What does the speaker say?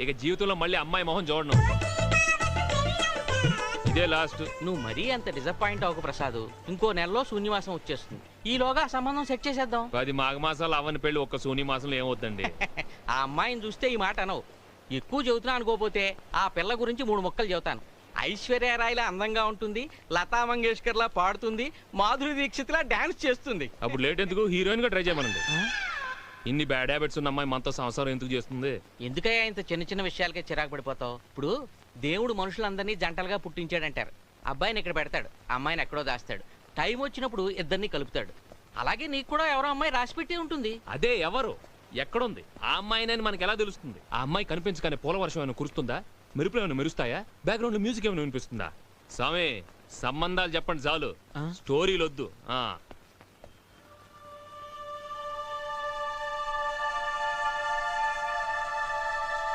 ఇక జీవితంలో మళ్ళీ అమ్మాయి మొహం చూడను. ఇదే లాస్ట్. నువ్వు మరీ అంత డిసప్పాయింట్ అవ్వకు ప్రసాద్. ఇంకో నెలలో శూన్యమాసం వచ్చేస్తుంది. ఈలోగా సంబంధం సెట్ చేసేద్దాం. 10 మాఘమాసాలు అవని పెళ్లి ఒక్క శూన్యమాసంలో ఏమవుతుందండి? ఆ అమ్మాయిని చూస్తే ఈ మాట అనవు. ఎక్కువ చెబుతున్నా అనుకోపోతే ఆ పిల్ల గురించి 3 ముక్కలు చెబుతాను. ఐశ్వర్యరాయ్లా అందంగా ఉంటుంది, లతా మంగేష్కర్ లా పాడుతుంది, మాధురి దీక్షిత్ లా డాన్స్ చేస్తుంది. అప్పుడు లేట్ ఎందుకు, హీరోయిన్ గా ట్రై చేయమనండి. ఇన్ని బ్యాడ్ హ్యాబిట్స్ ఉన్న అమ్మాయి మనతో సంసారం ఎందుకు చేస్తుంది? ఎందుకయ్యా ఇంత చిన్న చిన్న విషయాలకే చిరాకు పడిపోతావు? ఇప్పుడు దేవుడు మనుషులందరినీ జంటలుగా పుట్టించాడంటారు. అబ్బాయిని ఇక్కడ పెడతాడు, అమ్మాయిని ఎక్కడో దాస్తాడు. టైం వచ్చినప్పుడు ఇద్దరిని కలుపుతాడు. అలాగే నీకు కూడా ఎవరో అమ్మాయి రాసిపెట్టి ఉంటుంది. అదే ఎవరు, ఎక్కడుంది ఆ అమ్మాయినని మనకి ఎలా తెలుస్తుంది? ఆ అమ్మాయి కనిపించగానే పూల వర్షం ఏమైనా కురుస్తుందా? మెరుపులు ఏమైనా మెరుస్తాయా? బ్యాక్గ్రౌండ్ లో మ్యూజిక్ ఏమైనా వినిపిస్తుందా? స్వామి, సంబంధాలు చెప్పండి చాలు, స్టోరీలు వద్దు.